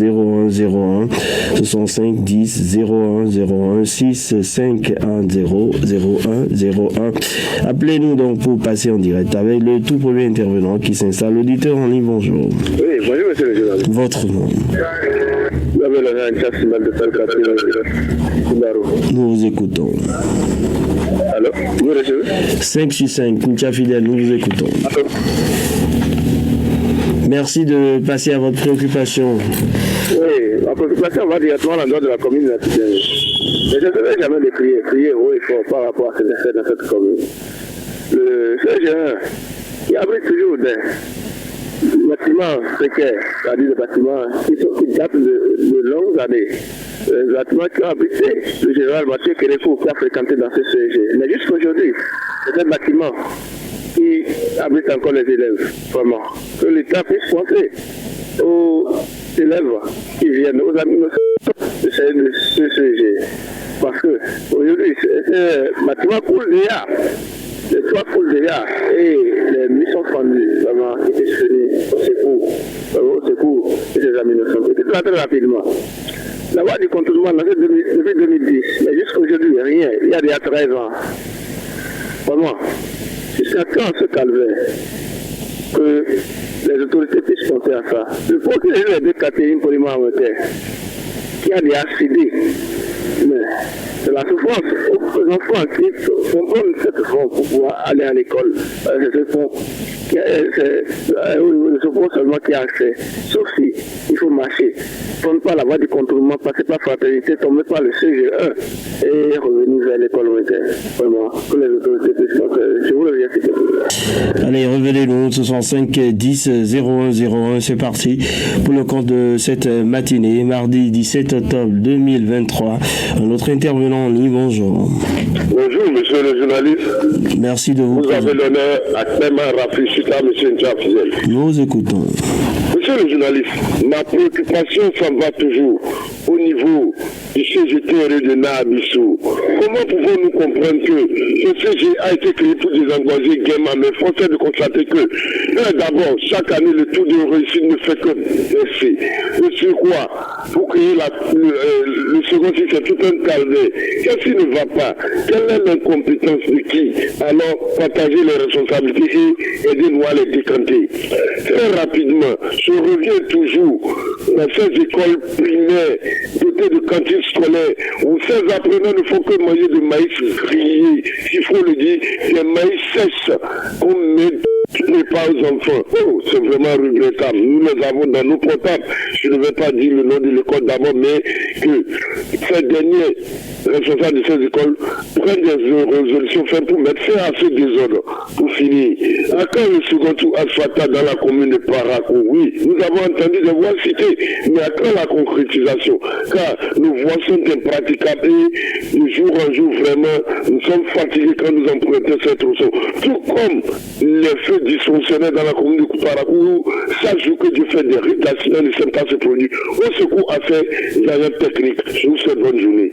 0101 65 10 01 01 6 5 1 0 01 01. Appelez-nous donc pour passer en direct avec le tout premier intervenant qui s'installe. Auditeur en ligne, bonjour. Oui, bonjour monsieur le journaliste. Votre nom? Nous vous écoutons. Allô? Vous recevez? 5 sur 5, Ncha Fidèle, nous vous écoutons. Allô? Merci de passer à votre préoccupation. Oui, ma préoccupation va directement à l'endroit de la commune de la Cité. Mais je ne savais jamais de crier haut et fort par rapport à ce qui dans cette commune. Le CG1, il abrite toujours des bâtiments précaires, c'est-à-dire des bâtiments qui datent de longues années. Les bâtiments qui ont abrité le général Mathieu Kérékou qui a fréquenté dans ce CG. Mais jusqu'à aujourd'hui, c'est un bâtiment qui abrite encore les élèves, vraiment. Que l'État puisse penser aux élèves qui viennent, aux amis de ce CG. Parce que aujourd'hui, ce bâtiment coule déjà. Les toits coulent déjà et les nuits sont fendues, vraiment, qui étaient venus au secours de ces amis innocents. Et tout très rapidement. La voie du contournement, depuis 2010, mais jusqu'à aujourd'hui, rien. Il y a déjà 13 ans. Vraiment. Jusqu'à quand ce calvaire que les autorités puissent penser à ça. Le procureur les deux Catherine Poliment qui a déjà cédé. Mais c'est la souffrance aux enfants qui comprennent cette forme pour pouvoir aller à l'école. C'est ce fond seulement qui a accès. Sauf si il faut marcher, prendre pas la voie du contournement, passer par fraternité, tomber par le CG1 et revenir vers l'école militaire. Vraiment, que les autorités puissent penser. Je vous le remercie. Allez, revenez-nous, 65 10 01 01, c'est parti pour le compte de cette matinée, mardi 17 octobre 2023. Un autre intervenant en ligne, bonjour. Bonjour, monsieur le journaliste. Merci de vous. Vous avez l'honneur à Clément Raffichita, monsieur Ncha Fidèle. Nous vous écoutons. Monsieur le journaliste, ma préoccupation s'en va toujours au niveau du CGT de Naabissou. Comment pouvons-nous comprendre que ce CG a été créé pour désengager gaiement, mais force est de constater que, d'abord, chaque année, le taux de réussite ne fait que baisser. Le surcroît, pour créer le second cycle, c'est tout un calvaire. Qu'est-ce qui ne va pas? Quelle est l'incompétence de qui? Alors, partager les responsabilités et aider-nous à les décanter. Très rapidement, je reviens toujours dans ces écoles primaires dotées de cantines scolaires où ces apprenants ne font que manger de maïs grillé, s'il faut le dire, des maïs sèches qu'on met pas aux enfants. Oh, c'est vraiment regrettable. Nous les avons dans nos portables. Je ne vais pas dire le nom de l'école d'abord, mais que ces derniers responsables de ces écoles prennent des résolutions faites pour mettre fin à ce désordre. Pour finir, à quand le second tour asphaltable dans la commune de Parakou? Oui, nous avons entendu des voix citées, mais à quand la concrétisation? Car nos voix sont impraticables et de jour en jour, vraiment, nous sommes fatigués quand nous empruntons cette tronçon. Tout comme les feux dysfonctionnels dans la commune de Parakou, chaque jour que Dieu fait des rites d'accidents ne sont pas se produire. Au secours à faire des agents techniques. Je vous souhaite bonne journée.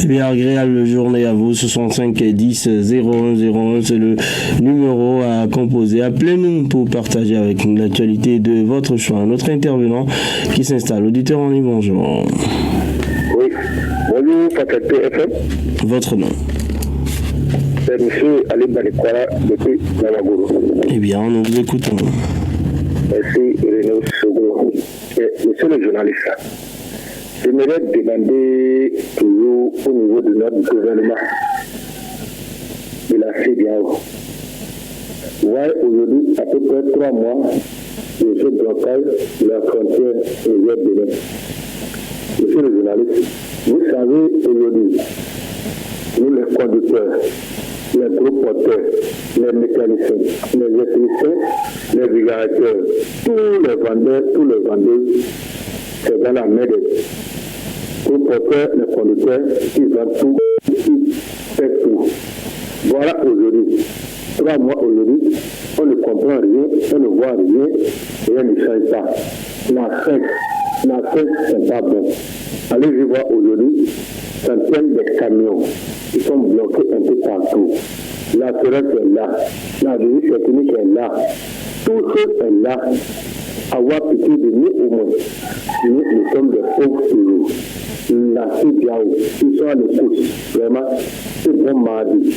Eh bien, agréable journée à vous. 65 10 01 01, c'est le numéro à composer. Appelez-nous pour partager avec nous l'actualité de votre choix. Notre intervenant qui s'installe. Auditeur en ligne, bonjour. Oui, bonjour, Patate FM. Votre nom? C'est M. Ali Balikwara depuis Namagoro. Eh bien, nous vous écoutons. Merci, René Sogo. Monsieur le journaliste, j'aimerais demander toujours au niveau de notre gouvernement de la CEDEAO. Ouais, aujourd'hui, à peu près 3 mois de ce blocage de la frontière Niger-Bénin. Monsieur le journaliste, vous savez aujourd'hui, nous les conducteurs, les gros porteurs, les mécaniciens, les électriciens, les vulgarisateurs, tous les vendeurs, c'est dans la main des gros porteurs, les conducteurs, qui vendent tout, qui fait tout. Voilà aujourd'hui, 3 mois aujourd'hui, on ne comprend rien, on ne voit rien, rien ne change pas. La fin, c'est pas bon. Allez-y voir aujourd'hui, centaines de camions qui sont bloqués un peu partout. L'assurance est là, la visite technique est là, tout ça est là. avoir pitié de nous au moins. Nous sommes des pauvres héros. La Diao, ils sont à l'écoute. Vraiment, c'est bon mardi.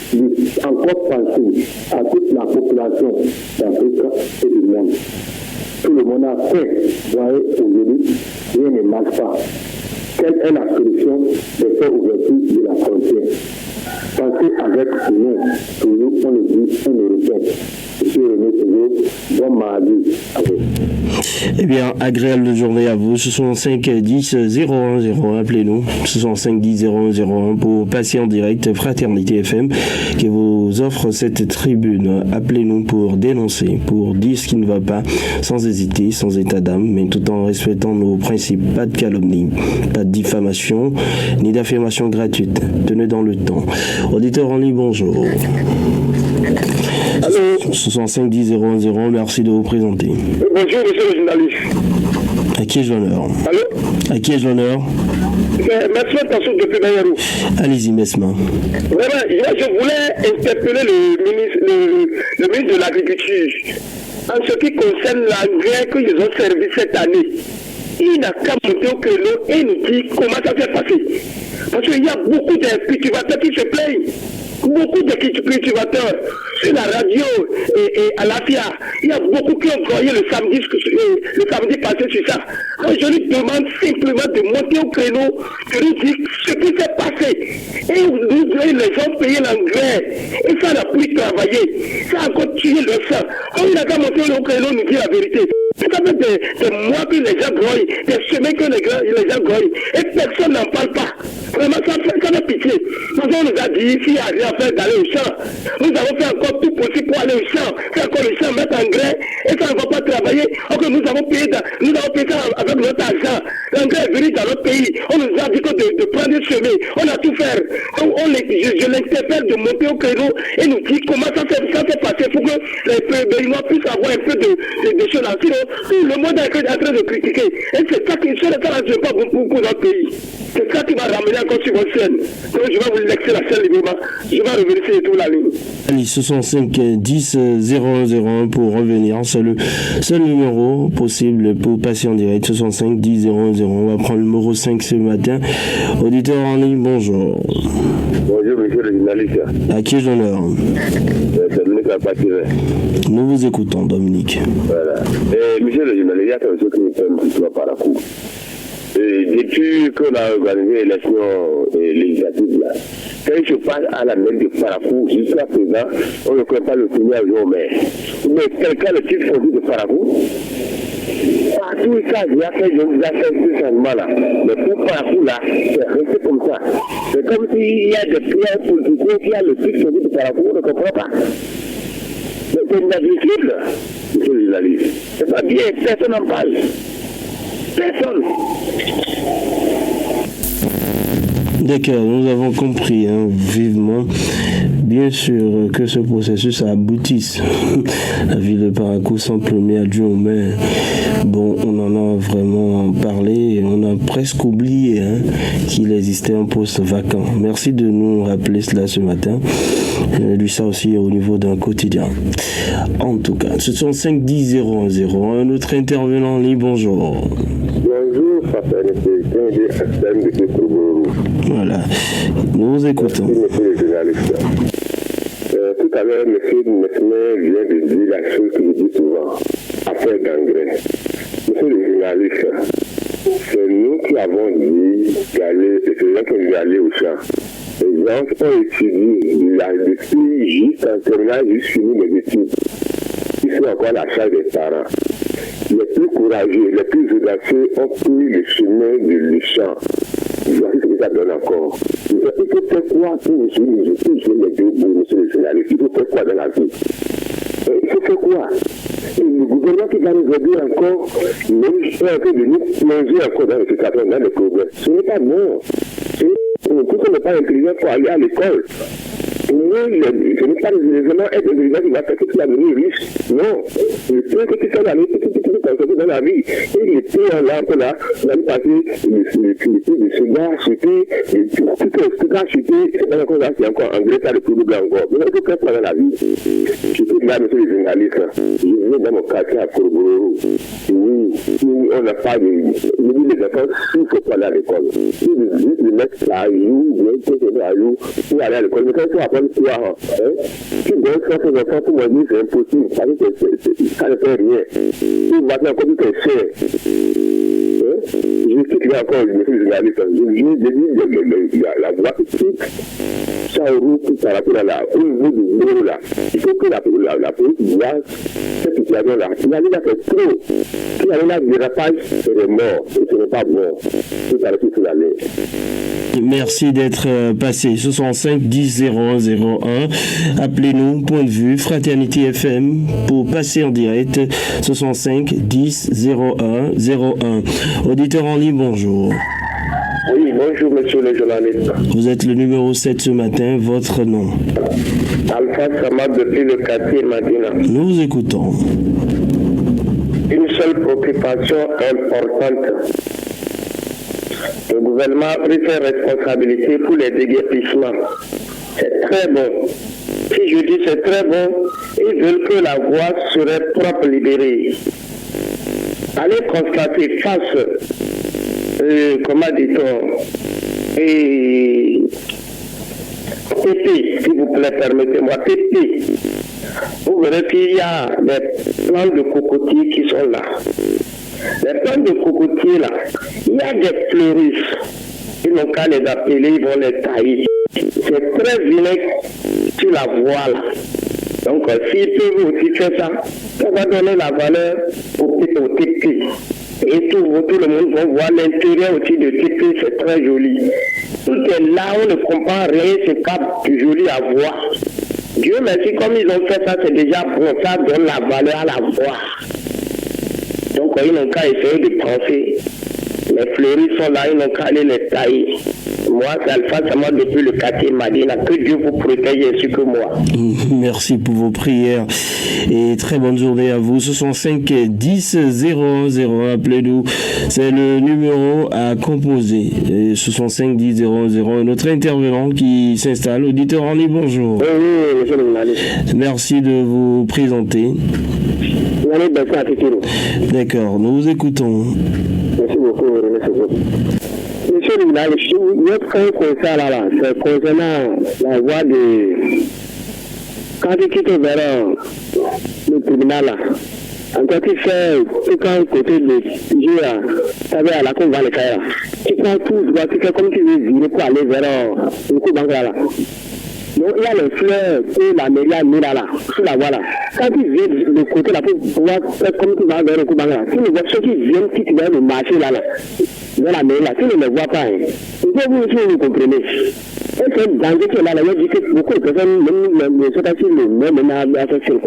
Encore penser à toute la population d'Afrique et du monde. Tout le monde a fait. Vous voyez, aujourd'hui, rien ne marche pas. Quelle est la solution de faire ouverture de la frontière? Pensez avec nous, toujours on le dit, on le répète. Monsieur René Toujours, bon mardi à vous. Eh bien, agréable journée à vous. 65 10 01 01, appelez-nous. 65 10 01 01 pour passer en direct Fraternité FM qui vous offre cette tribune. Appelez-nous pour dénoncer, pour dire ce qui ne va pas, sans hésiter, sans état d'âme, mais tout en respectant nos principes. Pas de calomnie, pas de diffamation, ni d'affirmation gratuite. Tenez dans le temps. Auditeur en ligne, bonjour. Allô? 65 10 01 01, merci de vous présenter. Bonjour, monsieur le journaliste. À qui ai-je l'honneur? Allô? À qui ai-je l'honneur? Mesma Tassouk depuis Bayarou. Allez-y, Mesma. Vraiment, je voulais interpeller le ministre de l'Agriculture en ce qui concerne l'engrais qu'ils ont servi cette année. Il n'a qu'à monter au créneau et nous dire comment ça s'est passé. Parce qu'il y a beaucoup de cultivateurs qui se plaignent. Beaucoup de cultivateurs sur la radio et à la FIA. Il y a beaucoup qui ont croyé le samedi passé sur ça. Donc je lui demande simplement de monter au créneau, de lui dire ce qui s'est passé. Et les gens payer l'engrais. Et ça n'a plus travaillé. Ça a encore tué le sang. Donc il n'a qu'à monter au créneau, nous dire la vérité. Ça fait des mois que les gens grognent, des semaines que les gens grognent. Et personne n'en parle pas. Vraiment, ça fait pitié. Nous, on nous a dit, s'il n'y a rien à faire, d'aller au champ. Nous avons fait encore tout possible pour aller au champ, faire encore le champ, mettre engrais, et ça ne va pas travailler. Donc nous avons payé ça avec notre argent. L'engrais est venu dans notre pays. On nous a dit que de prendre des semis. On a tout fait. Donc je l'interpelle de monter au créneau et nous dire comment ça s'est passé pour que les Béninois puissent avoir un peu de choses là. Sinon, tout le monde est en train de critiquer. Et c'est ça qui ne sera pas bon pour notre pays. C'est ça qui va ramener encore sur votre scène. Donc je vais vous laisser la scène librement. Je vais revenir sur toute la ligne. Allez, 65 10 01 01 pour revenir. C'est le seul numéro possible pour passer en direct. 65 10 01 01. On va prendre le numéro 5 ce matin. Auditeur en ligne, bonjour. Bonjour, monsieur le journaliste. À qui ai-je l'honneur? Dominique Alpatiret. Nous vous écoutons, Dominique. Voilà. Monsieur le journaliste, il y a quelque chose qui me fait un petit peu par la cour. Depuis qu'on a organisé l'élection législative, là, quand je passe à la mairie de Parakou, jusqu'à présent, on ne connaît pas le premier jour, mais quelqu'un le titre fondu de Parakou. Partout ça, il y a fait ce changement là. Mais pour Parakou là, c'est resté comme ça. C'est comme s'il y a des prières politiciens qui a le titre fondu de Parakou, on ne comprend pas. C'est inadmissible, monsieur le journaliste. C'est pas bien, personne n'en parle. Personne. D'accord, nous avons compris vivement. Bien sûr que ce processus aboutisse. La ville de Parakou sans premier adjoint, mais bon, on en a vraiment parlé et on a presque oublié qu'il existait un poste vacant. Merci de nous rappeler cela ce matin. J'ai lu ça aussi au niveau d'un quotidien. En tout cas, ce sont 5 10 01 01. Notre intervenant en ligne, bonjour. Bonjour, Voilà, nous vous écoutons. Monsieur le journaliste. Tout à l'heure, monsieur Mesmer vient de dire la chose que je dis souvent, affaire d'engrais. Monsieur le journaliste, c'est nous qui avons dit d'aller, c'est les gens qui ont dit d'aller au champ. Les gens ont étudié depuis juste en terminale, juste fini mes études. Ils sont encore à la charge des parents. Les plus courageux, les plus audacieux ont pris le chemin du champ. Voici ce que ça donne encore. Il faut faire quoi pour jouer les deux bouts, monsieur le journaliste? Il faut faire quoi dans la vie? Il faut faire quoi? Le gouvernement qui va nous aider encore, même est en train de nous plonger encore dans le progrès. Ce n'est pas bon. Tout le monde n'est pas intelligent pour aller à l'école. ce n'est pas nécessairement être intelligent qui va faire que tu vas devenir riche. Non. Le point que tu fais dans la vie, et les points là, on a passé le cigare, chuter, tout a chuté, c'est pas encore là, c'est encore en Grèce, le plus blanc encore. Mais on peut faire ça dans la vie. Je suis là, monsieur le journaliste, je viens dans mon quartier à Corbeau. Oui, on n'a pas de. Les enfants, il ne faut pas aller à l'école. Ils mettent à jour, à jour, pour aller à l'école. Mais quand tu apprends quoi, tu donnes ça aux enfants, pour moi dire c'est impossible, parce que ça ne fait rien. Si maintenant, comme tu es cher, je sais qu'il y a encore une journaliste, je dis la voie publique, ça roule par rapport à au niveau du bureau là. Il faut que la police voit cette situation-là. Il a dit là, c'est trop. S'il y avait là du dérapage, c'est mort. Et ce n'est pas bon. Tout arrêter sur la ligne. Merci d'être passé. 65 10 01 01. Appelez-nous, point de vue, Fraternité FM, pour passer en direct. 65 10 01 01. Auditeur en ligne, bonjour. Oui, bonjour monsieur le journaliste. Vous êtes le numéro 7 ce matin, votre nom? Alpha Samad depuis le quartier Madina. Nous vous écoutons. Une seule préoccupation importante. Le gouvernement a pris ses responsabilités pour les déguerpissements. C'est très bon. Si je dis c'est très bon, ils veulent que la voie serait propre libérée. Allez constater face, comment dit-on, et TP, s'il vous plaît, permettez-moi, TP. Vous verrez qu'il y a des plants de cocotiers qui sont là. Les plants de cocotiers là, il y a des fleuristes. Ils n'ont qu'à les appeler, ils vont les tailler. C'est très vinaigre sur la voie là. Donc, s'ils peuvent aussi faire ça, ça va donner la valeur au TP. Et tout le monde va voir l'intérieur aussi de TP, c'est très joli. Tout est là, on ne comprend rien, c'est pas joli à voir. Dieu merci, comme ils ont fait ça, c'est déjà bon, ça donne la valeur à la voix. Donc, ils n'ont qu'à essayer de penser. Les fleuris sont là, ils n'ont qu'à aller les tailler. Moi, c'est Alpha Sama depuis le quartier Madina. Que Dieu vous protège ainsi que moi. Merci pour vos prières et très bonne journée à vous. 65 10 01 01. Appelez-nous. C'est le numéro à composer. 65 10 01 01. Notre intervenant qui s'installe. Auditeur en ligne, bonjour. Oui, monsieur le journaliste. Merci de vous présenter. D'accord, nous vous écoutons. Merci beaucoup, monsieur le journaliste, notre conseil là, c'est concernant la voie de. Quand tu quittes vers le tribunal là, quand tu fais tout un côté de Dieu là, tu vas à la cour dans le Caire. Tu prends tout droit, tu fais comme tu veux virer pour aller vers le coup bancaire là. Donc il y a les fleurs que la mairie a mis là, sur la voie là. Quand tu viens de côté là pour pouvoir faire comme tu vas vers le coup bancaire là, tu ne vois ceux qui viennent, qui tu vas le marché là, vers la mairie là, tu ne les vois pas. Hein. Vous comprenez. Et c'est un danger qui est là, il y a dit que beaucoup de personnes, même les autres, même affection.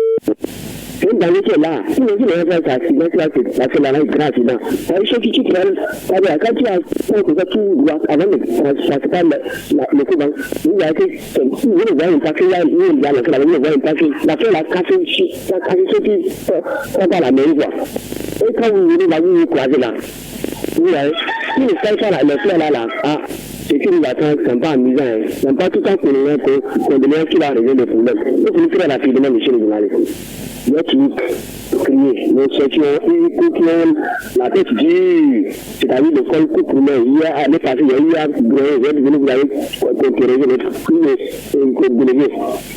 C'est un danger qui est là. Si on dit que c'est un accident, c'est là, un grand accident. Il faut que tu prennes, quand tu as fait tout droit, avant de passer le coup banc, vous voyez une partie là, vous voyez une partie, la fin, la casse ceux qui sont dans la mairie. Et quand vous venez là, vous vous croisez là. Vous voyez, si vous faites ça là, les fleurs là, c'est qui nous attend, c'est pas amusant. C'est pas tout le temps qu'on demande qui va régler le problème. Il faut faire rapidement, monsieur le journaliste. Il y a qui crier. Nous cherchons une coupe qui a la tête dure, c'est-à-dire le col coupe pour nous. Il y a des passés, il y a vous avez conquérir le délégué.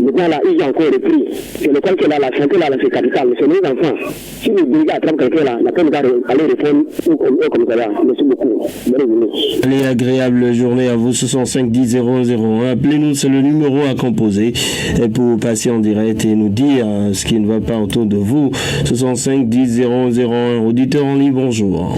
Maintenant là, il y a encore repris. C'est le col qui est là, la santé là, c'est capital. C'est nos enfants. Si le délégué attrape quelqu'un là, la peine va aller répondre au commissariat. Merci beaucoup. Allez, agréable journée à vous. 65 10 001. Appelez-nous, c'est le numéro à composer pour passer en direct et nous dire ce qui ne va pas autour de vous. 65 10 001. Auditeur en ligne, bonjour.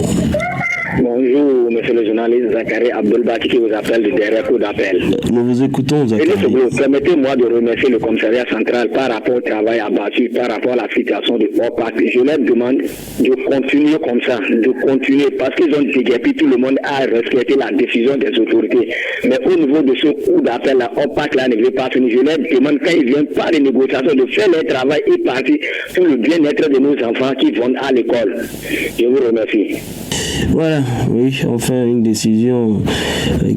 Bonjour, monsieur le journaliste Zachary Abdelbaki qui vous appelle du dernier coup d'appel. Nous vous écoutons, Zachary. Permettez-moi de remercier le commissariat central par rapport au travail abattu, par rapport à la situation de OPAC. Je leur demande de continuer comme ça, de continuer, parce qu'ils ont déguerpi, tout le monde a respecté la décision des autorités. Mais au niveau de ce coup d'appel, la OPAC là ne veut pas finir. Je leur demande, quand ils viennent par les négociations, de faire leur travail et partir pour le bien-être de nos enfants qui vont à l'école. Je vous remercie. Voilà, oui, enfin une décision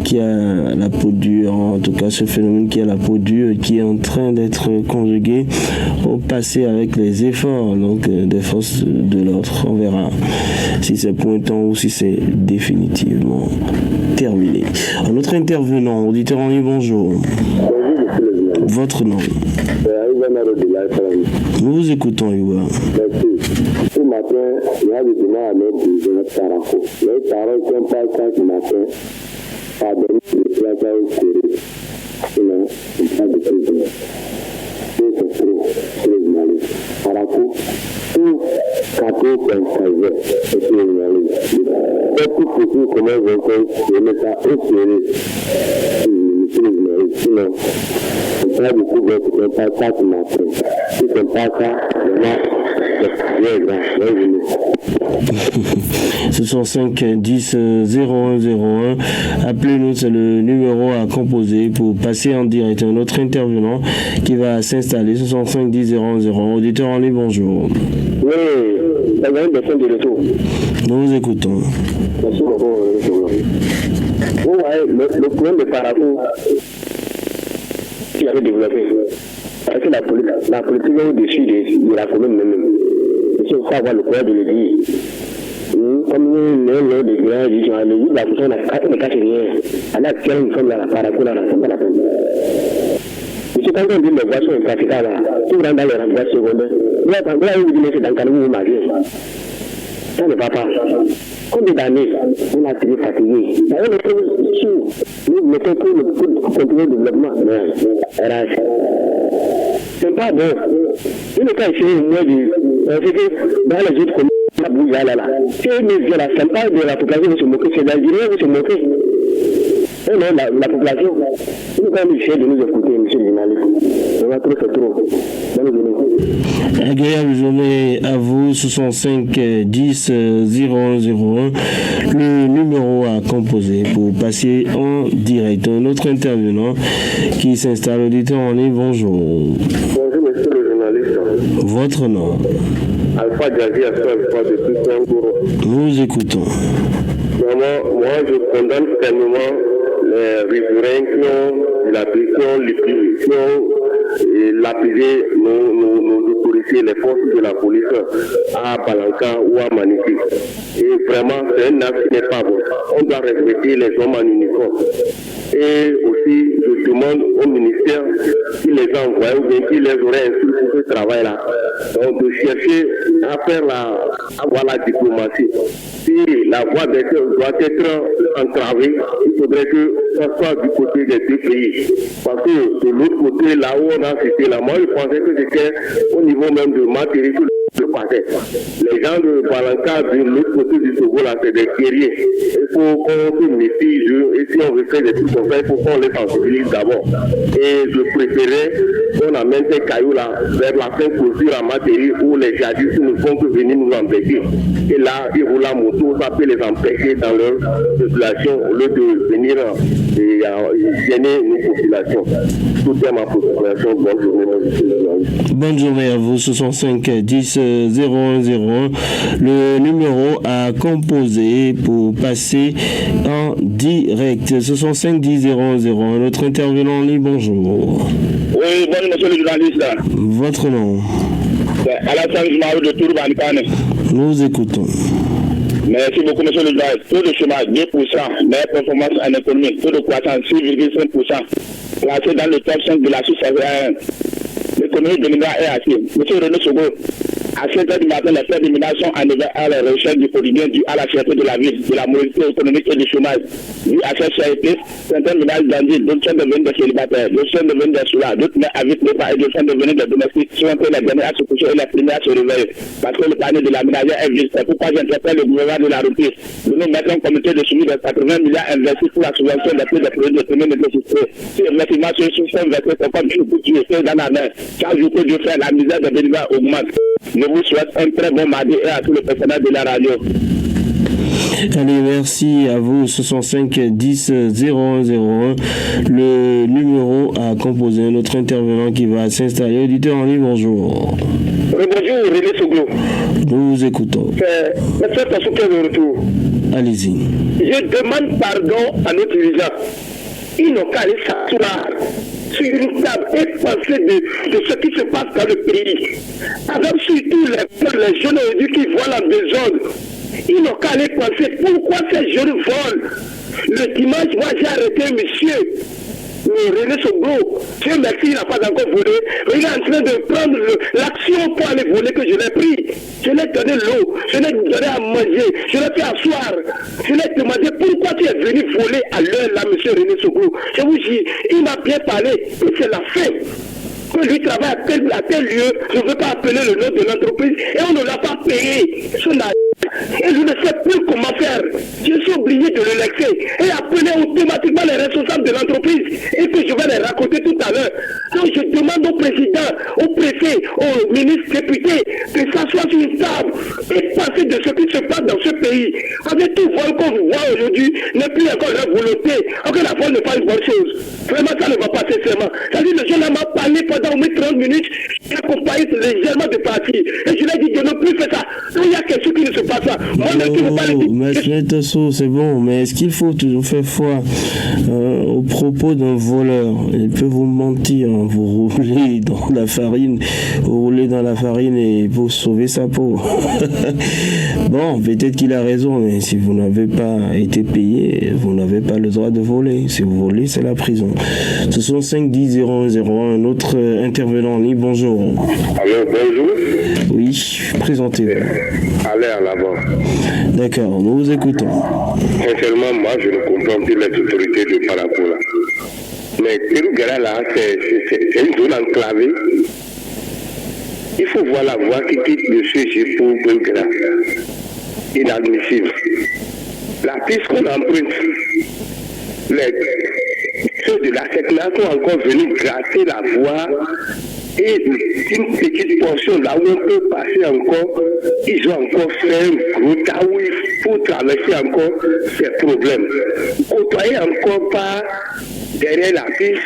qui a la peau dure, en tout cas ce phénomène qui a la peau dure, qui est en train d'être conjugué au passé avec les efforts donc des forces de l'ordre. On verra si c'est pointant ou si c'est définitivement terminé. Un autre intervenant, auditeur en ligne, bonjour. Votre nom? Nous vous écoutons, Yuba. Merci. Ce matin, il y a des demandes à mettre des parents. Les parents ne sont pas chaque matin à donner des places à eux. Sinon, ils ne sont pas de prisonniers. C'est trop journaliste. Parako, tout cadeau comme ça, c'est journaliste. Beaucoup de choses comment ils vont faire, c'est mettre ça au sérieux. Sinon, c'est pas beaucoup de gens qui ne sont pas chaque matin. Si ce n'est pas ça, Ce sont 5 10 0101. Appelez-nous, c'est le numéro à composer pour passer en direct. Un autre intervenant qui va s'installer. Ce sont 5 10 0101. Auditeur en ligne, bonjour. Oui, il y a une personne de retour. Nous vous écoutons. Merci beaucoup. Vous voyez, le problème de Parako qui avait développé, parce que la politique est au-dessus de la commune même. Il faut avoir le courage de le dire. Comme l'un des grands disent, la personne ne cache rien. Elle a quelle une forme dans la Parako, là, c'est pas la peine. Mais quand on dit les voies sont impraticables, tout rentre dans les remplaces secondaires. Là, vous dites que c'est dans le canot, vous m'avez. Ça ne va pas. Combien d'années on a été fatigué? On est trop sûr. Nous mettons tout le continuer le développement. C'est pas bon. Il n'est pas essayé au moins de. Parce que dans les autres communes, c'est une violence. C'est pas de la population de se moquer, c'est l'Algérien qui se moquer. Et non, la population, il nous a mis de nous écouter, monsieur le journaliste. On va trop faire trop. Agréable journée à vous, 65 10 0101. Le numéro à composer pour passer en direct. Un autre intervenant qui s'installe, auditeur en ligne, bonjour. Bonjour, monsieur le journaliste. Votre nom? Alpha Djazi, Alpha de Toussaint. Nous vous écoutons. Vraiment, moi, je condamne fermement les riverains qui ont la pression, l'utilisation et l'appuyer nos autorités, les forces de la police à Balanka ou à Manipi. Et vraiment, c'est un acte qui n'est pas bon. On doit respecter les hommes en uniforme. Et aussi, je demande au ministère qui les a envoyés ou bien qui les aurait instruits pour ce travail-là. Donc, de chercher à faire avoir la diplomatie. Si la voie doit être entravée, il faudrait que ça soit du côté des deux pays. Parce que de l'autre côté, là où on a cité là, moi je pensais que c'était au niveau même de Matériel que le passé. Les gens de Balanka, de l'autre côté du Togo, là, c'est des guerriers. Il faut qu'on se méfie et si on veut faire des trucs comme ça, il faut qu'on les sensibilise d'abord. Et je préférais qu'on amène ces cailloux là vers la fin clôture en Matériel où les jadis ne font que venir nous empêcher. Et là, ils roulent la moto, ça peut les empêcher dans leur population au lieu de venir gêner nos populations. Tout est ma population. Bonne journée. Bonne journée à vous, 65 10 0101. Le numéro à composer pour passer en direct. 65 10 0101. Notre intervenant en ligne, bonjour. Oui, bonjour monsieur le journaliste. Votre nom? Alassane Jumaou de Tourbanikane. Nous écoutons. Merci beaucoup monsieur le journaliste. Taux de chômage 2%, meilleure performance en économie, taux de croissance 6,5%. Placé dans le top 5 de la sous-saharienne. L'économie de l'État est assise. Monsieur René Sogo, À 7h du matin, les frères de ménage sont en éveil à la recherche du quotidien dû à la cherté de la vie, de la moralité économique et du chômage. Dû à cette cherté, certains ménages grandissent, d'autres sont devenus des célibataires, d'autres sont devenus des soulards, d'autres mères avec les parents et d'autres sont devenus des domestiques, sont les derniers à se coucher et les premiers à se réveiller. Parce que le panier de la ménagère est vide. C'est pourquoi j'interpelle le gouvernement de la reprise de nous mettre un comité de suivi de 80 milliards investis pour la subvention des prix des produits de première nécessité. Si effectivement ce système versé, c'est comme tout tu es dans la main. Chaque jour que Dieu fait, la misère des bénévoles augmente. Je vous souhaite un très bon mardi et à tout le personnel de la radio. Allez, merci à vous. 65 10 0101. Le numéro à composer. Notre intervenant qui va s'installer. Auditeur en ligne, bonjour. Bonjour, René Soglo. Nous vous écoutons. Merci pour ce retour. Allez-y. Je demande pardon à nos dirigeants. Ils n'ont qu'à aller s'asseoir sur une table et penser de ce qui se passe dans le pays. Avec surtout les jeunes aujourd'hui qui voient la désordre. Ils n'ont qu'à aller penser pourquoi ces jeunes volent. Le dimanche, moi j'ai arrêté monsieur René Soglo. Dieu merci, il n'a pas encore volé. Il est en train de prendre l'action pour aller voler que je l'ai pris. Je l'ai donné l'eau, je l'ai donné à manger, je l'ai fait asseoir. Je l'ai demandé pourquoi tu es venu voler à l'heure là, monsieur René Soglo. Je vous dis, il m'a bien parlé, et c'est la fin. Que lui travaille à tel lieu, je ne veux pas appeler le nom de l'entreprise et on ne l'a pas payé. Et je ne sais plus comment faire. Je suis obligé de le laisser et appeler automatiquement les responsables de l'entreprise et que je vais les raconter tout à l'heure. Donc je demande au président, au préfet, aux ministres députés de s'asseoir sur une table et penser de ce qui se passe dans ce pays. Avec tout vol qu'on voit aujourd'hui, n'est plus encore leur volonté. Encore la vol n'est pas une bonne chose. Vraiment, ça ne va pas sincèrement. C'est-à-dire, le jeune homme m'a parlé pendant au moins 30 minutes, il accompagne légèrement de partir. Et je lui ai dit de ne plus faire ça. Donc il y a quelque chose qui ne se passe pas. C'est bon, mais est-ce qu'il faut toujours faire foi au propos d'un voleur? Il peut vous mentir, vous rouler dans la farine, et vous sauver sa peau. Bon, peut-être qu'il a raison, mais si vous n'avez pas été payé, vous n'avez pas le droit de voler. Si vous volez, c'est la prison. Ce sont 5 10 0101. Un autre intervenant en ligne, bonjour. Alors, bonjour. Oui, présentez-vous. Allez en avant. D'accord, nous vous écoutons. Sincèrement, moi, je ne comprends plus les autorités de Paracola. Mais Kirugara, là, c'est une zone enclavée. Il faut voir la voie qui quitte le sujet pour Kirugara. Inadmissible. La piste qu'on emprunte, ceux de la SECNA sont encore venus grasser la voie et une petite portion là où on peut passer encore, ils ont encore fait un gros taouis pour traverser encore ces problèmes. Côtoyer encore pas derrière la piste,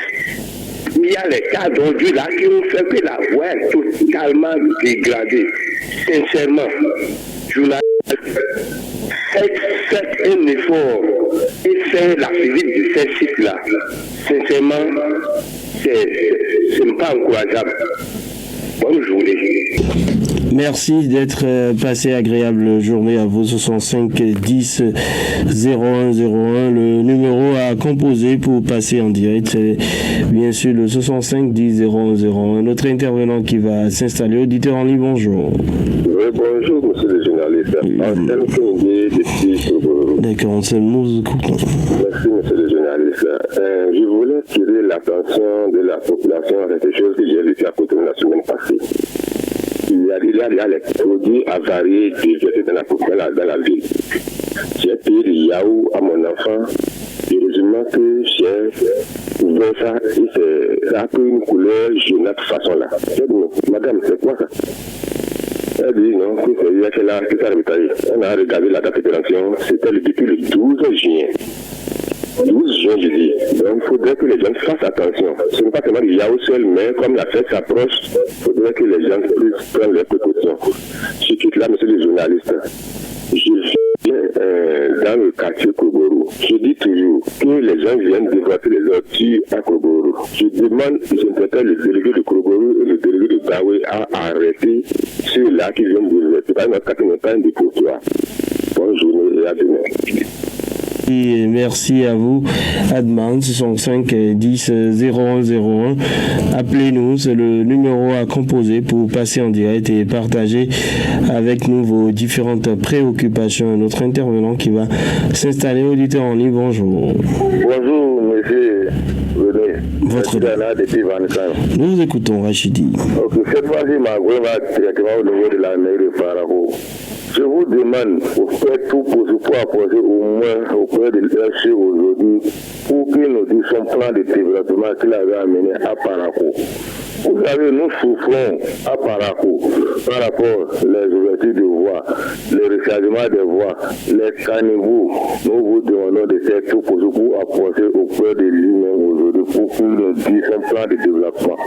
il y a les tas d'ordures là qui ont fait que la voie est totalement dégradée. Sincèrement, journaliste, faites un effort et faites la visite de ces sites-là. Sincèrement, ce n'est pas encourageable. Bonne journée. Merci d'être passé agréable journée à vous. 65 10 0101. Le numéro à composer pour passer en direct, c'est bien sûr le 65 10 0101. Notre intervenant qui va s'installer. Auditeur en ligne, bonjour. Oui, bonjour, monsieur le journaliste. D'accord, on nous écoutons. Merci, monsieur le journaliste. Je voulais tirer l'attention de la population à quelque chose que j'ai vécu à côté de la semaine passée. Il y a les produits avariés déversés dans la ville. J'ai payé le yaourt à mon enfant. Heureusement que j'ai ouvert ça et ça a pris une couleur jaunâtre façon-là. J'ai dit, madame, c'est quoi ça? Elle dit non, que c'est là que ça a détaillé. On a regardé la date de péremption, c'était depuis le 12 juin. 12 juin, je dis. Donc, il faudrait que les gens fassent attention. Ce n'est pas seulement le yaourt seul, mais comme la fête s'approche, il faudrait que les gens puissent prendre leurs précautions. Je quitte là, monsieur le journaliste. Je viens dans le quartier Koboru. Je dis toujours que les gens viennent dévoiler les orties à Koboru. Je demande, j'interpelle le délégué de Koboru et le délégué de Baoué à arrêter ceux-là qui viennent dévoiler. C'est pas notre cas qui n'est pas un dépotoir. Bonne journée et à demain. Et merci à vous. À demain, 65 10 01 01. Appelez-nous, c'est le numéro à composer pour passer en direct et partager avec nous vos différentes préoccupations. Notre intervenant qui va s'installer, auditeur en ligne, bonjour. Bonjour, monsieur René. Votre nom. Nous vous écoutons, Rachidi. Ok, cette fois-ci, ma voix va directement au niveau de la mairie de Parakou. Je vous demande de faire tout pour apporter au moins auprès de l'ERC aujourd'hui pour qu'il nous dise son plan de développement qu'il avait amené à Parakou. Vous savez, nous souffrons à Parakou par rapport aux ouvertures de voies, les rechargements des voies, les caniveaux. Nous vous demandons de faire tout pour apporter auprès de lui-même aujourd'hui pour qu'il nous dise son plan de développement.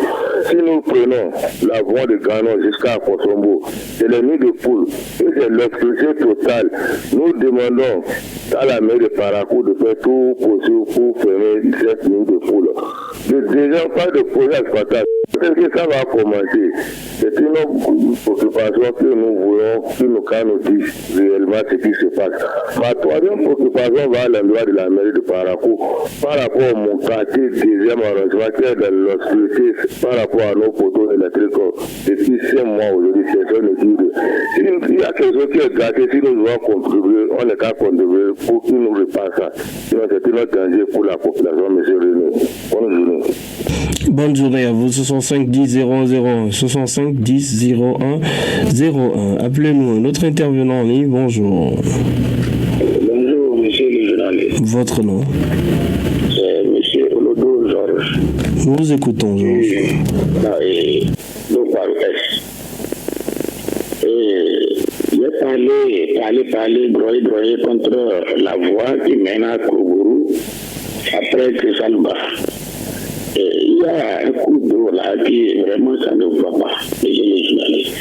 Si nous prenons la voie de Gano jusqu'à Kosombo, c'est les nids de poules et c'est l'exclusion totale. Nous demandons à la mairie de Parakou de faire tout possible pour fermer cette ligne de poules. Déjà, pas de projet exploitation. Est-ce que ça va commencer? C'est une préoccupation que nous voulons, que nous disent réellement ce qui se passe. Ma troisième préoccupation va à l'endroit de la mairie de Parakou par rapport à mon quartier deuxième arrondissement qui est dans l'obscurité par rapport à nos poteaux électriques. Depuis 5 mois aujourd'hui, c'est ça le dire. S'il y a quelque chose qui est gâté, si nous devons contribuer, on est qu'à contribuer pour qu'ils nous repassent ça. Sinon, c'est un autre danger pour la population, M. René. Bonne journée. Bonne journée à vous, 65 10 001, 65 10 01 01. Appelez-nous, notre intervenant en ligne, bonjour. Bonjour, monsieur le journaliste. Votre nom? C'est monsieur Olodo Georges. Nous vous écoutons, Georges. J'ai parlé, broyer contre la voie qui mène à Kougourou après Krisalba. Il y a un coup d'eau là qui vraiment ça ne va pas, les journalistes.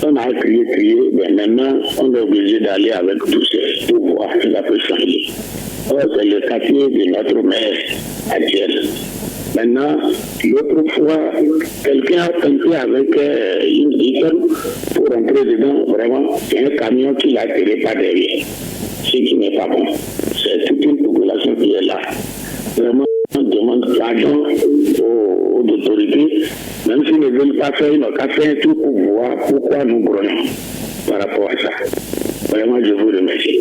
On a crié, mais maintenant on est obligé d'aller avec tout ça pour voir si ça peut changer. Or, c'est le quartier de notre maire actuel. Maintenant, l'autre fois, quelqu'un a tenté avec une icône pour rentrer dedans, vraiment, c'est un camion qui l'a tiré par derrière. Ce qui n'est pas bon. C'est toute une population qui est là. Vraiment, on demande pardon aux autorités, même s'ils ne veulent pas faire, ils n'ont qu'à faire tout pour voir pourquoi nous grognons par rapport à ça. Vraiment, je vous remercie.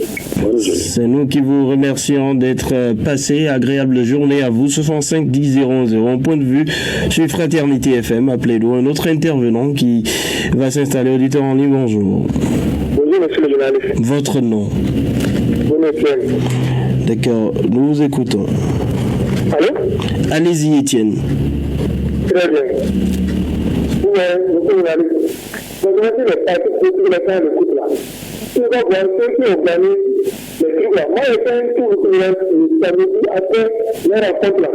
C'est nous qui vous remercions d'être passé. Agréable journée à vous. 65 10 00. Point de vue sur Fraternité FM. Appelez-nous un autre intervenant qui va s'installer. Auditeur en ligne, bonjour. Bonjour, monsieur le journaliste. Votre nom? Bonjour, Étienne. D'accord, nous vous écoutons. Allô? Allez-y, Étienne. Très bien. Oui, monsieur le journaliste. Donc, les partis pour les faire le coup là. On va voir ceux qui ont gagné les trucs là. Moi, j'ai fait un tour pour le samedi après la rencontre là.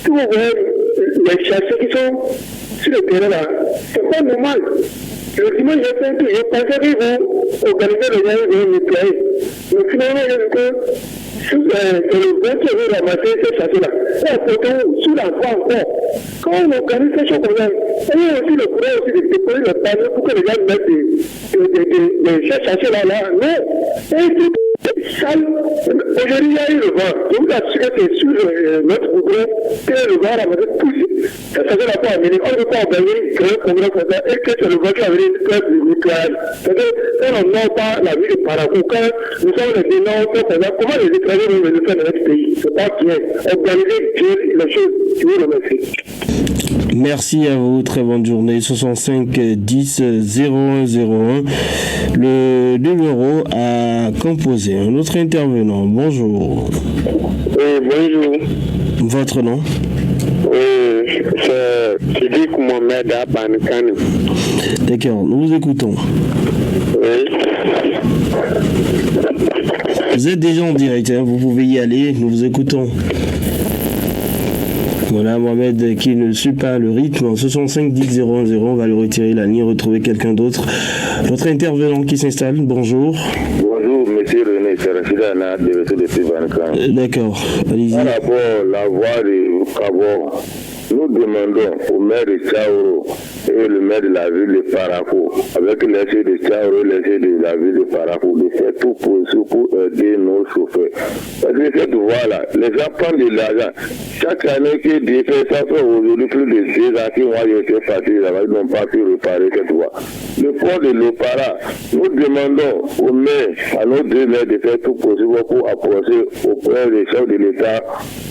Si vous voyez les chercheurs qui sont sur le terrain là, c'est pas normal. Le dimanche, j'ai fait un tour. Je pensais qu'ils vont organiser les gens, ils vont nettoyer. Mais finalement, j'ai vu que c'est le 20 qui veut ramasser ces chasseurs-là. Et pourtant, sous la voie encore, quand on organise ces choses comme ça, il y a aussi le courant aussi de déposer le panier pour que les gens mettent des chasseurs là. Non. Et tout sale. Aujourd'hui, il y a eu le vent. Je vous assure que c'est sur notre goudron que le vent a ramassé tout. Ça ne va pas amener. On ne peut pas organiser un congrès comme ça et que c'est le vent qui a amené une classe de nucléaire. C'est-à-dire, quand on n'a pas la vie de Parakou, quand nous sommes les dénonçants, comment les étrangers vont le faire dans notre pays? C'est pas bien. Organiser les choses. Je vous remercie. Merci à vous, très bonne journée. 65 10 01 01. Le numéro à composer. Un autre intervenant, bonjour. Bonjour. Votre nom? C'est Sidik Mohamed Abankane. D'accord, nous vous écoutons. Oui. Vous êtes déjà en direct, hein, vous pouvez y aller, nous vous écoutons. Voilà, Mohamed qui ne suit pas le rythme. 65 10 01 01, on va le retirer la ligne, retrouver quelqu'un d'autre. Notre intervenant qui s'installe, bonjour. Bonjour, monsieur René, c'est Rachida Anad de Tibankan. D'accord, allez-y. Par rapport à la voie de Kabor, nous demandons au maire de Tchaouro et le maire de la ville de Parakou, avec l'essai de Tchaouro, l'essai de la ville de Parakou, de faire tout possible pour aider nos chauffeurs. Parce que cette voie-là, les gens prennent de l'argent. Chaque année qui est défait, ça fait aujourd'hui plus de 2 ans que moi j'étais parti là-bas, ils n'ont pas pu réparer cette voie. Le port de l'Opara, nous demandons aux maires, à nos 2 maires de faire tout possible pour approcher auprès des chefs de l'État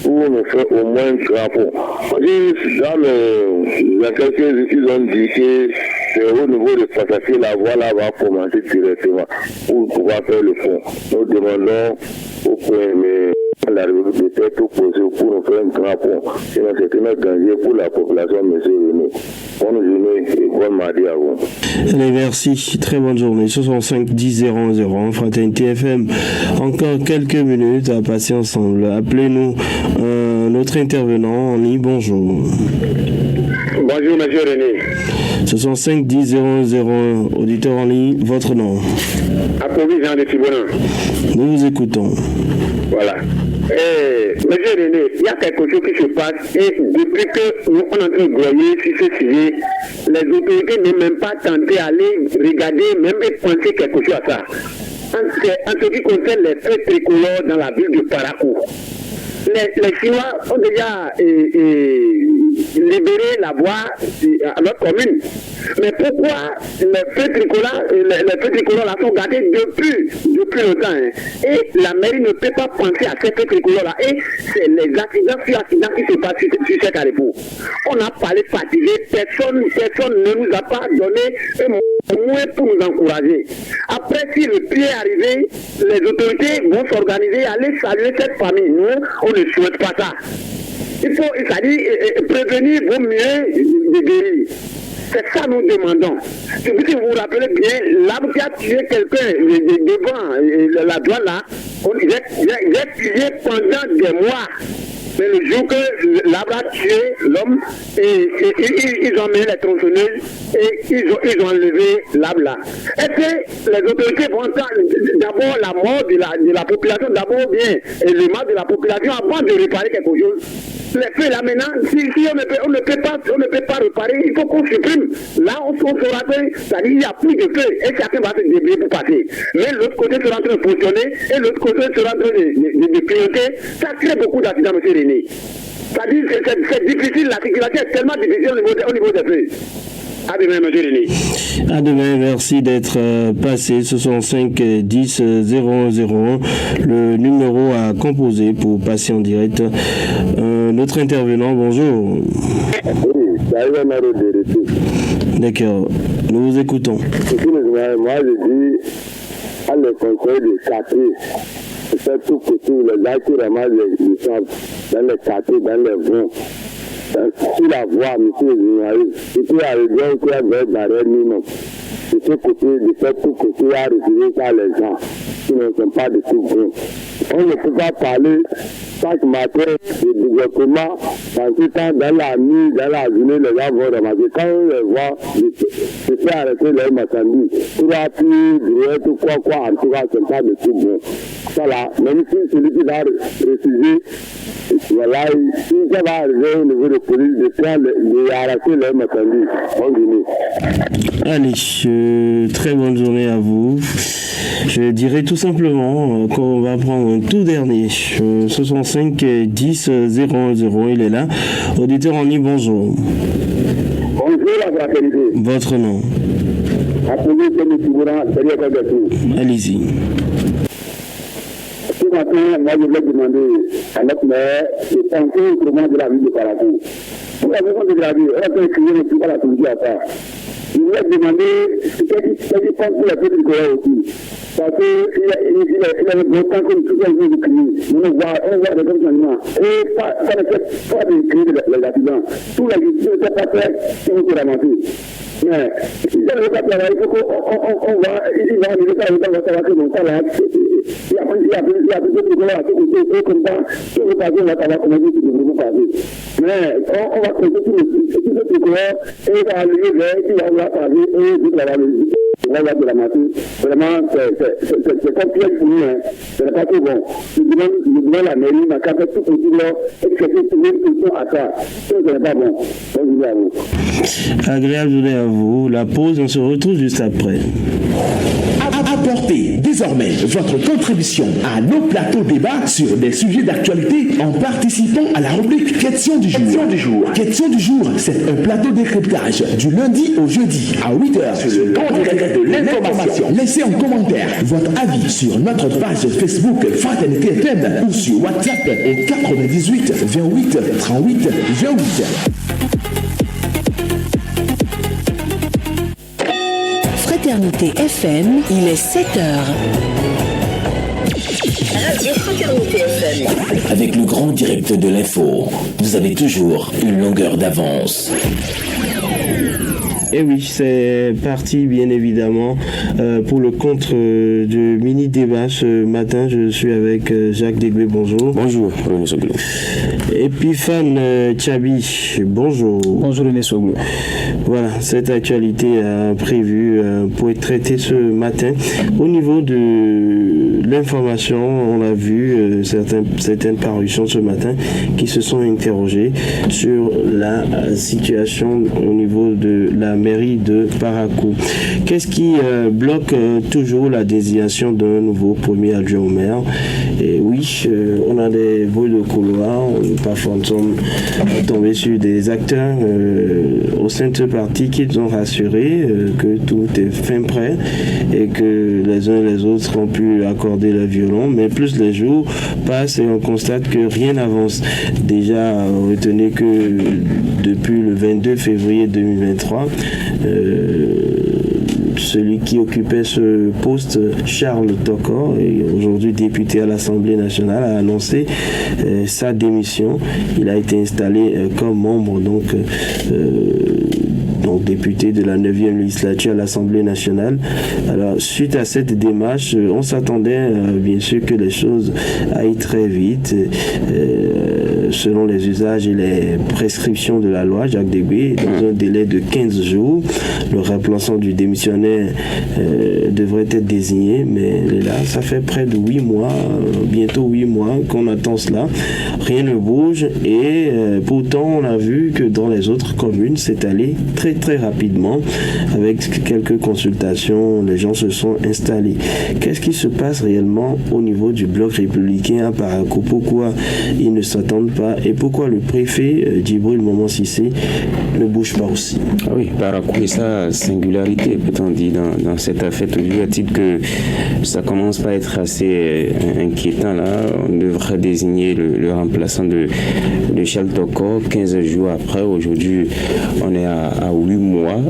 pour nous faire au moins un grand pont. Il y a quelques qui ont dit que c'est au niveau de Fassaki, la voie là va commencer directement pour pouvoir faire le pont. Nous demandons au premier la République de faire tout possible pour nous faire un grand pont. Sinon, c'est un danger pour la population, monsieur René. Bonne journée et bonne mardi à vous. Allez, merci. Très bonne journée. 65 10 00 Fraternité FM. Encore quelques minutes à passer ensemble. Appelez-nous notre intervenant en ligne. Bonjour. Bonjour, monsieur René. 65 10 001. Auditeur en ligne, votre nom. Approvi Jean de Tibonin. Nous vous écoutons. Voilà. Monsieur René, il y a quelque chose qui se passe et depuis que nous on est en train de broyer sur ce sujet, les autorités n'ont même pas tenté d'aller regarder, même penser quelque chose à ça. En ce qui concerne les feux tricolores dans la ville de Parakou, les Chinois ont déjà libéré la voie à notre commune. Mais pourquoi les feux tricolores là sont gardés depuis longtemps, hein? Et la mairie ne peut pas penser à ces feux tricolores là. Et c'est les accidents qui se passent sur ces carrefours. On a parlé fatigué, personne ne nous a pas donné un moyen pour nous encourager. Après, si le pied est arrivé, les autorités vont s'organiser, aller saluer cette famille. Nous, on ne souhaite pas ça. Il faut, c'est-à-dire, prévenir vaut mieux de guérir. C'est ça nous demandons. Si vous vous rappelez bien, l'arbre qui a tué quelqu'un devant la douane là, j'ai tué pendant des mois. Mais le jour que l'arbre a tué l'homme, ils ont mis les tronçonneuses et ils ont enlevé l'arbre là. Est-ce que les autorités vont entendre d'abord la mort de la population, d'abord bien, et le mal de la population avant de réparer quelque chose? Les feux là maintenant, si on ne peut pas réparer, il faut qu'on supprime. Là, on saura que ça dit il n'y a plus de feu et chacun va se débrouiller pour passer. Mais l'autre côté sera en train de fonctionner et l'autre côté sera en train de clignoter. Ça crée beaucoup d'accidents, monsieur René. Ça dit c'est difficile, la circulation est tellement difficile au niveau des feux. À demain, monsieur René. À demain, merci d'être passé. 65 10 001, le numéro à composer pour passer en direct. Notre intervenant, bonjour. Oui, ça arrive à de D'accord, nous vous écoutons. Moi, je dis à le conseil de quartier, c'est tout possible, les gars qui ramassent les sables dans les quartiers, dans les vents. Sur la voie, monsieur le journaliste, il peut arriver qu'il y a des barrières minimum. De ce côté, de cette côté, à retirer ça les gens qui ne sont pas de tout bon. On ne peut pas parler chaque matin de développement, parce que dans la nuit, dans la journée, les gens vont ramasser. Quand on les voit, se faire arrêter leurs marchandises. Tout va plus, tout quoi, en tout cas, c'est pas de tout bon. Voilà, même si celui qui va refuser, voilà, si ça va arriver au niveau de police, de arracher leurs marchandises. Bonne journée. Allez, très bonne journée à vous. Je dirais tout simplement qu'on va prendre un tout dernier. 65 10 00, il est là. Auditeur en ligne, bonjour. Bonjour la fraternité. Votre nom. Allez-y. Ce matin, moi je voulais demander à notre maire de penser autrement de la ville de Parakou. Pour la raison de la ville, on peut écrire un petit peu la politique à part. Je voulais demander ce qu'il pense pour la petite Corée aussi. Parce qu'il a un bon temps comme tout le monde de crier. On voit des bons changements. Et pas de crier les accidents. Tous les accidents ne sont pas faits si vous pouvez ramasser. Mais si on ne veut pas travailler, il faut qu'on va arriver à savoir que mon temps là, il y a plus de colère à ce côté, et comme ça, si on veut passer, on va savoir comment vous passer. Mais on va compter tout le colère, et il va arriver vers, il va passer, et il va aller. Là, il y a de la matière. Vraiment, c'est complexe pour nous. Hein. Ce n'est pas tout bon. Nous demandons la mairie, n'a qu'à faire tout pour dire, est-ce que c'est une question à ça? Ce n'est pas bon. Bonne journée à vous. Agréable journée à vous. La pause, on se retrouve juste après. Apportez désormais votre contribution à nos plateaux débats sur des sujets d'actualité en participant à la rubrique Question du jour. Question du jour, c'est un plateau de décryptage du lundi au jeudi à 8h sur le direct de l'information. Laissez en commentaire votre avis sur notre page Facebook Fraternité FM ou sur WhatsApp au 98 28 38 28. Fraternité FM, il est 7h. Radio Fraternité FM. Avec le grand direct de l'info, vous avez toujours une longueur d'avance. Et oui, c'est parti bien évidemment pour le compte du mini-débat ce matin. Je suis avec Jacques Degbé, bonjour. Bonjour, René Soglou. Epiphane Tchabi, bonjour. Bonjour, René Soglou. Voilà, cette actualité prévue pour être traitée ce matin. Au niveau de l'information, on a vu certaines parutions ce matin qui se sont interrogées sur la situation au niveau de la mairie de Parakou. Qu'est-ce qui bloque toujours la désignation d'un nouveau premier adjoint au maire? Et oui, on a des bruits de couloir, parfois nous sommes tombés sur des acteurs au sein de ce parti qui nous ont rassuré que tout est fin prêt et que les uns et les autres ont pu accorder le violon, mais plus les jours passent et on constate que rien n'avance. Déjà, retenez que depuis le 22 février 2023, celui qui occupait ce poste, Charles Tokor, et aujourd'hui député à l'Assemblée nationale, a annoncé sa démission. Il a été installé comme membre donc député de la 9e législature à l'Assemblée nationale. Alors, suite à cette démarche, on s'attendait bien sûr que les choses aillent très vite, selon les usages et les prescriptions de la loi. Jacques Degbé, dans un délai de 15 jours, le remplaçant du démissionnaire devrait être désigné, mais là, ça fait près de 8 mois, bientôt 8 mois qu'on attend cela. Rien ne bouge et pourtant, on a vu que dans les autres communes, c'est allé très rapidement. Avec quelques consultations, les gens se sont installés. Qu'est-ce qui se passe réellement au niveau du bloc républicain à Parakou? Pourquoi ils ne s'attendent pas et pourquoi le préfet Djibril Momo Cissé ne bouge pas aussi? Ah oui, Parakou et sa singularité, peut-on dire, dans cette affaire, toujours à-t-il que ça commence pas à être assez inquiétant là. On devrait désigner le remplaçant de Charles Tokor 15 jours après. Aujourd'hui, on est à 8 mois,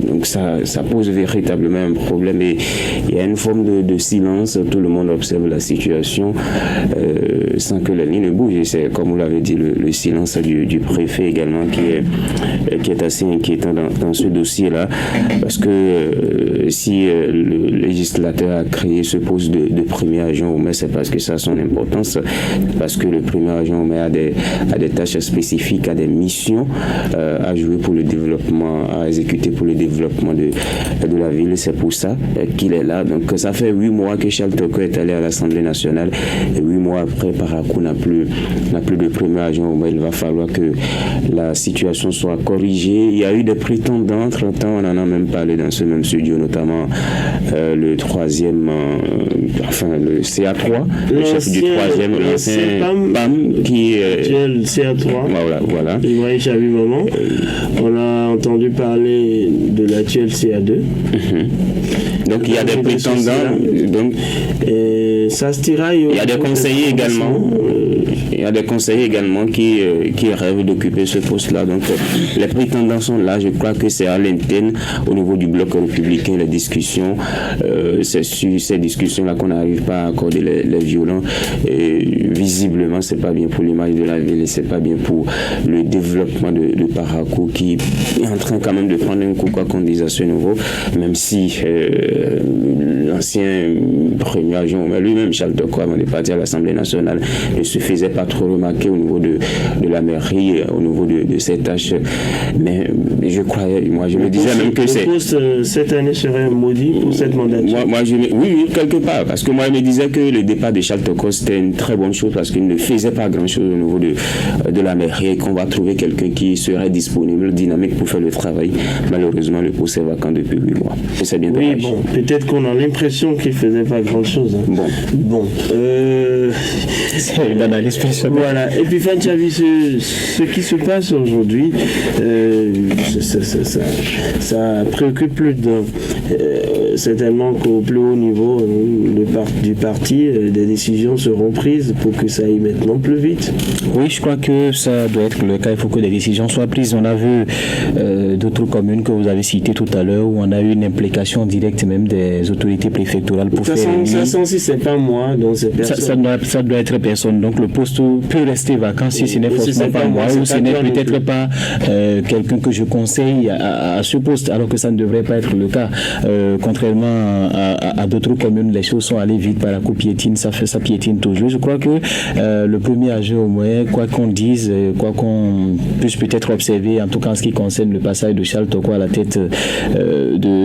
donc ça pose véritablement un problème et il y a une forme de silence. Tout le monde observe la situation sans que la ligne ne bouge. Et c'est, comme vous l'avez dit, le silence du préfet également qui est assez inquiétant dans ce dossier-là, parce que si le législateur a créé ce poste de premier agent au maire, c'est parce que ça a son importance, parce que le premier agent au maire a des tâches spécifiques, a des missions à jouer pour le développement, à exécuter pour le développement de la ville. C'est pour ça qu'il est là. Donc ça fait 8 mois que Charles Tokor est allé à l'Assemblée nationale et 8 mois après, Parakou n'a plus de premier agent au maire. Il va falloir que la situation soit corrigée. Il y a eu des prétendants entre-temps, on en a même parlé dans ce même studio, notamment le troisième, le CA3, le chef du troisième, l'ancien PAM, qui le CA3. Voilà. Ibrahim Chabi Maman. On a entendu parler de l'actuel CA2. Donc il y a des prétendants. Donc, et ça se tiraille. Il y a des conseillers également. Il y a des conseillers également qui rêvent d'occuper ce poste-là. Donc les prétendants sont là. Je crois que c'est à l'interne, au niveau du bloc républicain, les discussions. C'est sur ces discussions-là qu'on n'arrive pas à accorder les violents. Et visiblement, c'est pas bien pour l'image de la ville et c'est pas bien pour le développement de Parakou, qui est en train quand même de prendre un coup, quoi qu'on dise à ce niveau, même si l'ancien premier agent, lui-même, Charles Tokor, avant de partir à l'Assemblée nationale, ne se faisait pas trop remarquer impliqués au niveau de la mairie, au niveau de ces tâches. Mais je croyais, moi je me disais même que c'est... Le poste cette année serait maudit pour cette mandature. Oui, quelque part, parce que moi je me disais que le départ de Charles Toko c'était une très bonne chose parce qu'il ne faisait pas grand-chose au niveau de la mairie et qu'on va trouver quelqu'un qui serait disponible, dynamique pour faire le travail. Malheureusement, le poste est vacant depuis 8 mois. C'est bien dommage. Oui, bon, peut-être qu'on a l'impression qu'il ne faisait pas grand-chose. Hein. Bon. C'est une analyse personnelle. Voilà. Et puis, tu as vu ce qui se passe aujourd'hui, ça préoccupe plus certainement qu'au plus haut niveau du parti, des décisions seront prises pour que ça aille maintenant plus vite. Oui, je crois que ça doit être le cas. Il faut que des décisions soient prises. On a vu d'autres communes que vous avez citées tout à l'heure où on a eu une implication directe même des autorités préfectorales pour faire... Si c'est pas moi, donc c'est personne. Ça doit être personne. Donc le poste peut rester vacant si ce n'est forcément pas moi ou ce n'est peut-être pas quelqu'un que je conseille à ce poste, alors que ça ne devrait pas être le cas. Contrairement à d'autres communes, les choses sont allées vite par la coup piétine, ça piétine toujours. Je crois que le premier âgé au moins, quoi qu'on dise, quoi qu'on puisse peut-être observer, en tout cas en ce qui concerne le passage de Charles Toko à la tête de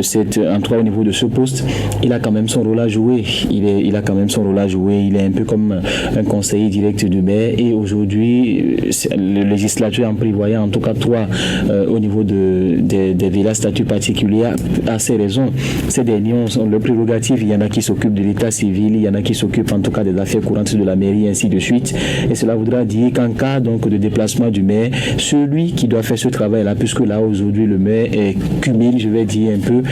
en tout cas au niveau de ce poste, il a quand même son rôle à jouer. Il a quand même son rôle à jouer. Il est un peu comme un conseiller direct du maire et aujourd'hui, le législateur en prévoyant en tout cas 3 au niveau des villas statut particulier a ses raisons. Ces derniers ont leur prérogative. Il y en a qui s'occupent de l'état civil, il y en a qui s'occupent en tout cas des affaires courantes de la mairie, ainsi de suite. Et cela voudra dire qu'en cas donc de déplacement du maire, celui qui doit faire ce travail-là, puisque là aujourd'hui le maire cumule, je vais dire un peu,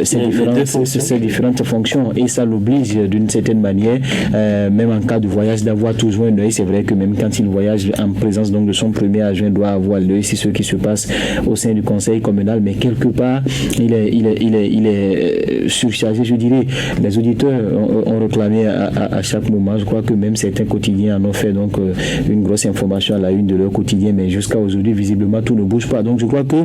ces différentes fonctions et ça l'oblige d'une certaine manière, même en cas de voyage, d'avoir toujours un œil. C'est vrai que même quand il voyage en présence donc de son premier adjoint, doit avoir l'œil sur ce qui se passe au sein du conseil communal, mais quelque part il est surchargé, je dirais. Les auditeurs ont réclamé à chaque moment. Je crois que même certains quotidiens en ont fait donc une grosse information à la une de leur quotidien, mais jusqu'à aujourd'hui visiblement tout ne bouge pas. Donc je crois que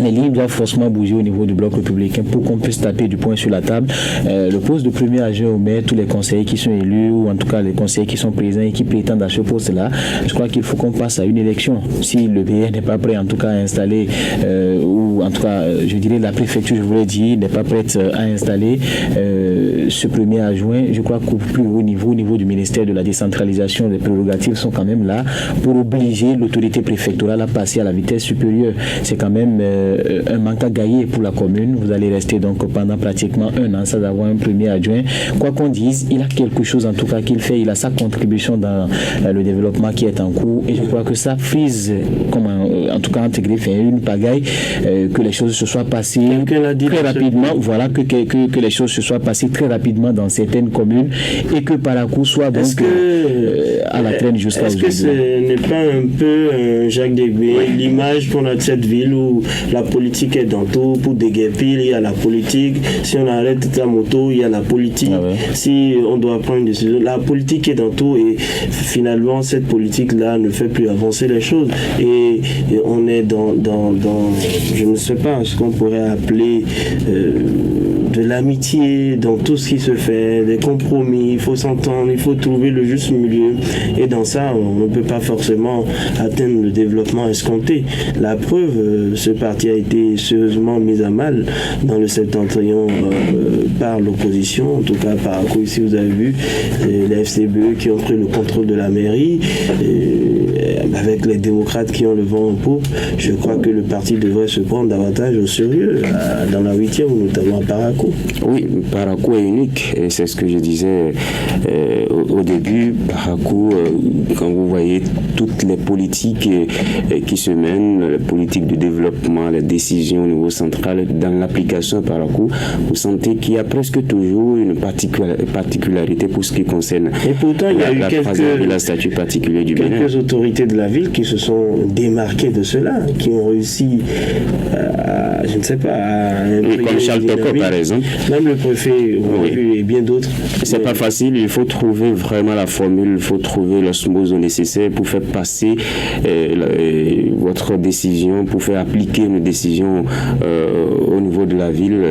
les lignes doivent forcément bouger au niveau du bloc républicain pour qu'on puisse taper du poing sur la table. Le poste de premier adjoint au maire, tous les conseillers qui sont élus ou en tout cas les conseillers qui sont présents et qui prétendent à ce poste-là, je crois qu'il faut qu'on passe à une élection. Si le PR n'est pas prêt en tout cas à installer ou en tout cas je dirais la préfecture, je voulais dire, n'est pas prête à installer ce premier adjoint, je crois qu'au plus haut niveau, au niveau du ministère de la décentralisation, les prérogatives sont quand même là pour obliger l'autorité préfectorale à passer à la vitesse supérieure. C'est quand même un manque à gagner pour la commune. Vous allez rester donc pendant pratiquement 1 an sans avoir un premier adjoint. Quoi qu'on dise, il a quelque chose en tout cas qu'il fait, il a sa contribution dans le développement qui est en cours et je crois que ça frise, en tout cas intégré, fait une pagaille, que les choses se soient passées très rapidement, voilà, que les choses se soient passées très rapidement dans certaines communes et que par la coup soit donc à la traîne jusqu'à aujourd'hui. Est-ce que ce n'est pas un peu Jacques Débé, l'image qu'on a de cette ville où la politique est dans tout, pour déguerpir, il y a la politique, si on arrête la moto, il y a la politique, si on doit prendre une décision, la politique est dans tout et finalement cette politique-là ne fait plus avancer les choses et on est dans je ne sais pas, ce qu'on pourrait appeler de l'amitié dans tout ce qui se fait, des compromis, il faut s'entendre, il faut trouver le juste milieu et dans ça on ne peut pas forcément atteindre le développement escompté. La preuve, ce parti a été sérieusement mis à mal dans le septentrion par l'opposition, en tout cas par ici vous avez vu les FCBE qui ont pris le contrôle de la mairie avec les démocrates qui ont le vent en poupe. Je crois que le parti devrait se prendre davantage au sérieux dans la 8e, notamment à Parakou. Oui, Parakou est unique et c'est ce que je disais au début. Parakou, quand vous voyez toutes les politiques qui se mènent, les politiques de développement, les décisions au niveau central, dans l'application à Parakou, vous sentez qu'il y a presque toujours une particularité pour ce qui concerne et pourtant, il y a eu la statut particulier du Bénin. Quelques autorités autorités de la ville qui se sont démarquées de cela, qui ont réussi à, je ne sais pas, à comme Charles Toko, par exemple. Même le préfet et bien d'autres. C'est pas facile, il faut trouver vraiment la formule, il faut trouver l'osmose nécessaire pour faire passer votre décision, pour faire appliquer une décision au niveau de la ville.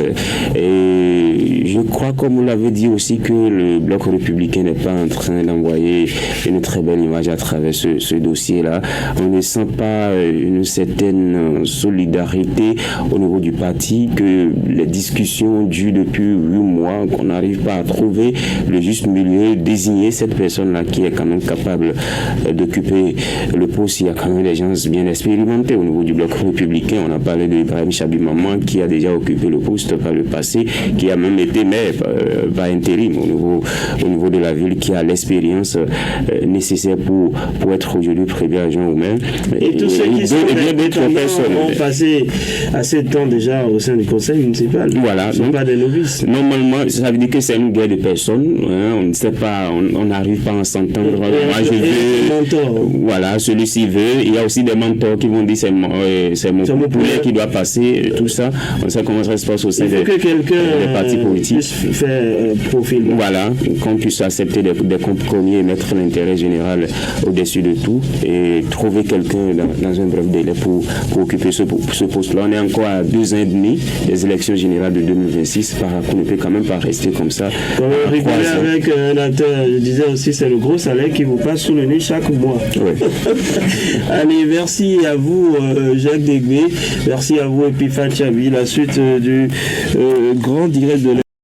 Et je crois, comme vous l'avez dit aussi, que le Bloc républicain n'est pas en train d'envoyer une très belle image à travers ce dossier-là. On ne sent pas une certaine solidarité au niveau du parti, que les discussions durent depuis 8 mois, qu'on n'arrive pas à trouver le juste milieu, désigner cette personne-là qui est quand même capable d'occuper le poste. Il y a quand même des gens bien expérimentés au niveau du Bloc républicain. On a parlé d'Ibrahim Chabi-Maman qui a déjà occupé le poste par le passé, qui a même été maire par intérim au niveau de la ville, qui a l'expérience nécessaire pour être aujourd'hui premier adjoint au maire. Et tous ceux qui sont ont passé assez de temps déjà au sein du conseil municipal. Voilà. Ce ne sont pas des novices. Normalement, ça veut dire que c'est une guerre de personnes. Hein, on ne sait pas, on n'arrive pas à s'entendre. Moi, je veux. Voilà, celui-ci veut. Il y a aussi des mentors qui vont dire c'est mon poulet qui doit passer, tout ça. On sait comment ça se passe au sein des partis politiques. Faire profil. Voilà, qu'on puisse accepter des compromis et mettre l'intérêt général au-dessus de tout et trouver quelqu'un dans un bref délai pour occuper ce poste-là. On est encore à 2 ans et demi des élections générales de 2026. On ne peut quand même pas rester comme ça. Quand on rigoler avec un acteur, je disais aussi, c'est le gros salaire qui vous passe sous le nez chaque mois. Oui. Allez, merci à vous, Jacques Degbé. Merci à vous, Epiphan Chabi. La suite du grand direct de